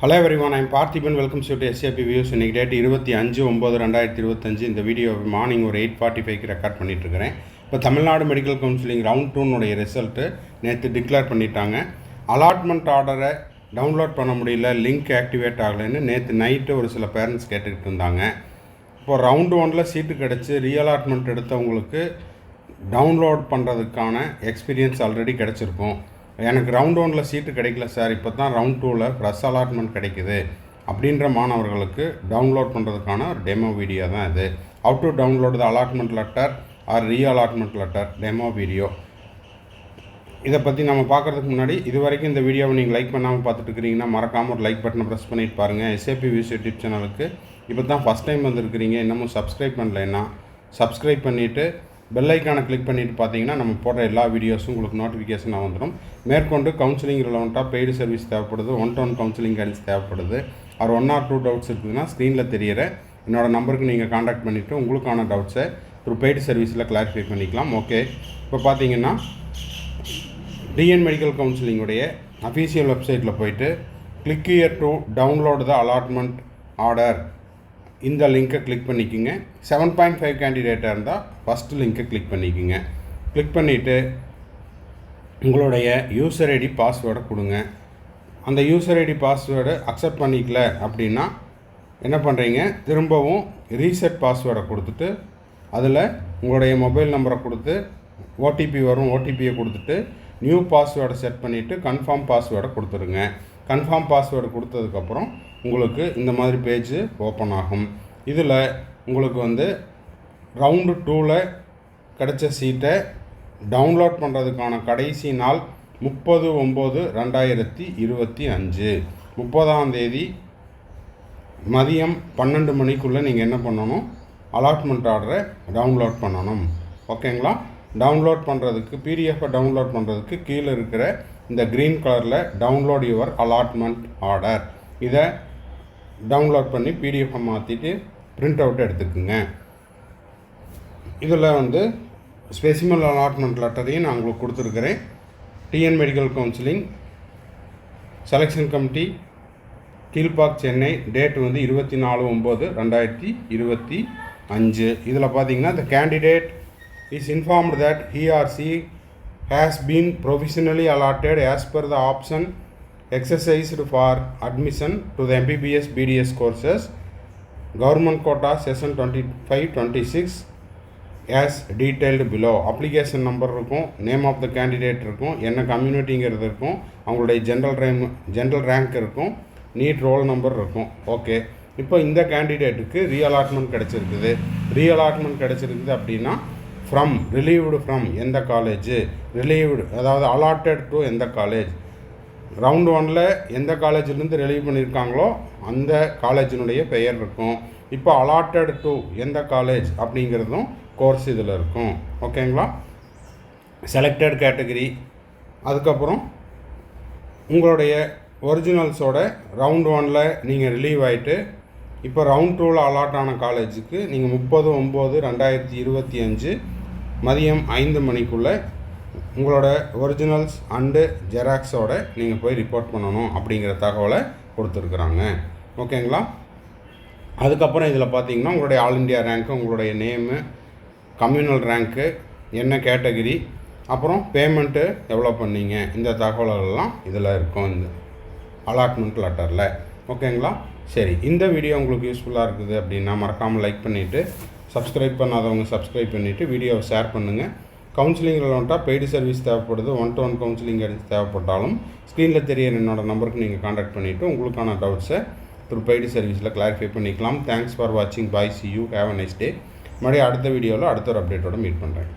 Hello everyone, I am Parthiban. Welcome to SAP Views. இன்னைக்கு date 25/9/2025. இந்த video morning ஒரு 8:45 record பண்ணிட்டு இருக்கிறேன். இப்போ Tamil Nadu medical counselling round 2 result நேற்று டிக்ளேர் பண்ணிட்டாங்க. அலாட்மெண்ட் ஆர்டரை டவுன்லோட் பண்ண முடியல, லிங்க் ஆக்டிவேட் ஆகலைன்னு நேற்று நைட்டு ஒரு சில பேரண்ட்ஸ் கேட்டுக்கிட்டு இருந்தாங்க. இப்போது ரவுண்டு 1 சீட்டு கிடச்சி ரீஅலாட்மெண்ட் எடுத்தவங்களுக்கு டவுன்லோட் பண்ணுறதுக்கான எக்ஸ்பீரியன்ஸ் ஆல்ரெடி கிடச்சிருக்கும். எனக்கு ரவுண்ட் 1 சீட்டு கிடைக்கல சார், இப்போ தான் ரவுண்ட் 2 ஃப்ரெஷ் அலாட்மெண்ட் கிடைக்குது அப்படின்ற மாணவர்களுக்கு டவுன்லோட் பண்ணுறதுக்கான ஒரு டெமோ வீடியோ தான் இது. How to download the allotment letter or reallotment letter demo video. இதை பற்றி நம்ம பார்க்குறதுக்கு முன்னாடி இது வரைக்கும் இந்த வீடியோவை நீங்கள் லைக் பண்ணாமல் பார்த்துட்டு இருக்கிறீங்கன்னா மறக்காமல் ஒரு லைக் பட்டனை ப்ரெஸ் பண்ணிட்டு பாருங்கள். SAP Views யூடியூப் சேனலுக்கு இப்போ தான் ஃபஸ்ட் டைம் வந்திருக்கிறீங்க, இன்னமும் சப்ஸ்கிரைப் பண்ணலைன்னா சப்ஸ்கிரைப் பண்ணிவிட்டு பெல் ஐக்கானை கிளிக் பண்ணிவிட்டு பார்த்தீங்கன்னா நம்ம போடுற எல்லா வீடியோஸும் உங்களுக்கு நோட்டிஃபிகேஷனாக வந்துடும். மேற்கொண்டு கவுன்சிலிங் ரிலவெண்ட்டாக பெய்டு சர்வீஸ் தேவைப்படுது, 1-to-1 கவுன்சிலிங் கைடன்ஸ் தேவைப்படுது, ஒரு 1 or 2 டவுட்ஸ் இருக்குதுன்னா ஸ்க்ரீனில் தெரியிற என்னோடய நம்பருக்கு நீங்கள் காண்டாக்ட் பண்ணிவிட்டு உங்களுக்கான டவுட்ஸை ஒரு பெய்டு சர்வீஸில் கிளாரிஃபை பண்ணிக்கலாம். ஓகே, இப்போ பார்த்தீங்கன்னா டிஎன் மெடிக்கல் கவுன்சிலிங்குடைய அஃபீஷியல் வெப்சைட்டில் போய்ட்டு click here to download the allotment order இந்த லிங்க்கை கிளிக் பண்ணிக்கோங்க. 7.5 கேண்டிடேட்டாக இருந்தால் ஃபஸ்ட்டு லிங்க்கை கிளிக் பண்ணிக்கோங்க. கிளிக் பண்ணிவிட்டு உங்களுடைய யூசர் ஐடி பாஸ்வேர்டை கொடுங்க. அந்த யூசர் ஐடி பாஸ்வேர்டு அக்செப்ட் பண்ணிக்கல அப்படின்னா என்ன பண்ணுறீங்க, திரும்பவும் ரீசெட் பாஸ்வேர்டை கொடுத்துட்டு அதில் உங்களுடைய மொபைல் நம்பரை கொடுத்து ஓடிபி வரும், ஓடிபியை கொடுத்துட்டு நியூ பாஸ்வேர்டை செட் பண்ணிவிட்டு கன்ஃபார்ம் பாஸ்வேர்டை கொடுத்துருங்க. கன்ஃபார்ம் பாஸ்வேர்டு கொடுத்ததுக்கப்புறம் உங்களுக்கு இந்த மாதிரி பேஜ் ஓப்பன் ஆகும். இதில் உங்களுக்கு ரவுண்டு 2 கிடைச்ச சீட்டை டவுன்லோட் பண்ணுறதுக்கான கடைசி நாள் 30/9/2025 30ஆம் தேதி மதியம் 12 மணிக்குள்ளே நீங்கள் என்ன பண்ணணும், அலாட்மெண்ட் ஆர்டரை டவுன்லோட் பண்ணணும். ஓகேங்களா? டவுன்லோட் பண்ணுறதுக்கு பிடிஎஃப்பை டவுன்லோட் பண்ணுறதுக்கு கீழே இருக்கிற இந்த க்ரீன் கலரில் டவுன்லோட் யுவர் அலாட்மெண்ட் ஆர்டர், இதை டவுன்லோட் பண்ணி பிடிஎஃப்பை மாற்றிட்டு பிரிண்ட் அவுட் எடுத்துக்குங்க. இதில் ஸ்பெசிமல் அலாட்மெண்ட் லெட்டரையும் நான் உங்களுக்கு கொடுத்துருக்கிறேன். TN medical counselling selection committee Kilpauk Chennai, date 24/9/2025. இதில் பார்த்தீங்கன்னா the candidate is informed that he or she has been provisionally allotted as per the option exercised for admission to the MBBS BDS courses government quota session 25-26 as detailed below. Application number இருக்கும், name of the candidate இருக்கும், என்ன கம்யூனிட்டிங்கிறது இருக்கும், அவங்களுடைய general rank இருக்கும், NEET roll number இருக்கும். Okay, இப்போ இந்த கேண்டிடேட்டுக்கு reallotment கிடச்சிருக்குது. ரீஅலாட்மெண்ட் கிடச்சிருக்குது அப்படின்னா ரிலீவ்டு ஃப்ரம் எந்த காலேஜ், ரிலீவ்டு அதாவது அலாட்டட் டு எந்த காலேஜ், ரவுண்ட் 1 எந்த காலேஜிலேருந்து ரிலீவ் பண்ணியிருக்காங்களோ அந்த காலேஜினுடைய பெயர் இருக்கும். இப்போ அலாட்டட் டு எந்த காலேஜ் அப்படிங்கிறதும் கோர்ஸ் இதில் இருக்கும். ஓகேங்களா? செலக்டட் கேட்டகரி, அதுக்கப்புறம் உங்களுடைய ஒரிஜினல்ஸோட ரவுண்ட் 1 நீங்கள் ரிலீவ் ஆகிட்டு இப்போ ரவுண்ட் 2 அலாட் ஆன காலேஜுக்கு நீங்கள் 30/9/2025 மதியம் 5 மணிக்குள்ளே உங்களோட ஒரிஜினல்ஸ் அண்டு ஜெராக்ஸோடு நீங்கள் போய் ரிப்போர்ட் பண்ணணும் அப்படிங்கிற தகவலை கொடுத்துருக்குறாங்க. ஓகேங்களா? அதுக்கப்புறம் இதில் பார்த்தீங்கன்னா உங்களுடைய ஆல் இண்டியா ரேங்க்கு, உங்களுடைய நேமு, கம்யூனல் ரேங்க்கு, என்ன கேட்டகிரி, அப்புறம் பேமெண்ட்டு எவ்வளோ பண்ணீங்க, இந்த தகவல்கள்லாம் இதில் இருக்கும் இந்த அலாட்மெண்ட் லெட்டரில். ஓகேங்களா? சரி, இந்த வீடியோ உங்களுக்கு யூஸ்ஃபுல்லாக இருக்குது அப்படின்னா மறக்காமல் லைக் பண்ணிவிட்டு, சப்ஸ்கிரைப் பண்ணாதவங்க சப்ஸ்கிரைப் பண்ணிவிட்டு வீடியோவை ஷேர் பண்ணுங்கள். கவுன்சிலிங் ரிலவெண்ட்டாக பெய்டு சர்வீஸ் தேவைப்படுது, 1-to-1 கவுன்சிலிங் கைடன்ஸ் தேவைப்பட்டாலும் ஸ்க்ரீனில் தெரிய என்னோடய நம்பருக்கு நீங்கள் காண்டாக்ட் பண்ணிவிட்டு உங்களுக்கான டவுட்ஸை த்ரூ பெய்டு சர்வீஸில் கிளாரிஃபை பண்ணிக்கலாம். தேங்க்ஸ் ஃபார் வாட்சிங். Bye, see you, have a nice day. மறுபடியும் அடுத்த வீடியோவில் அடுத்த ஒரு அப்டேட்டோடு மீட் பண்ணுறேன்.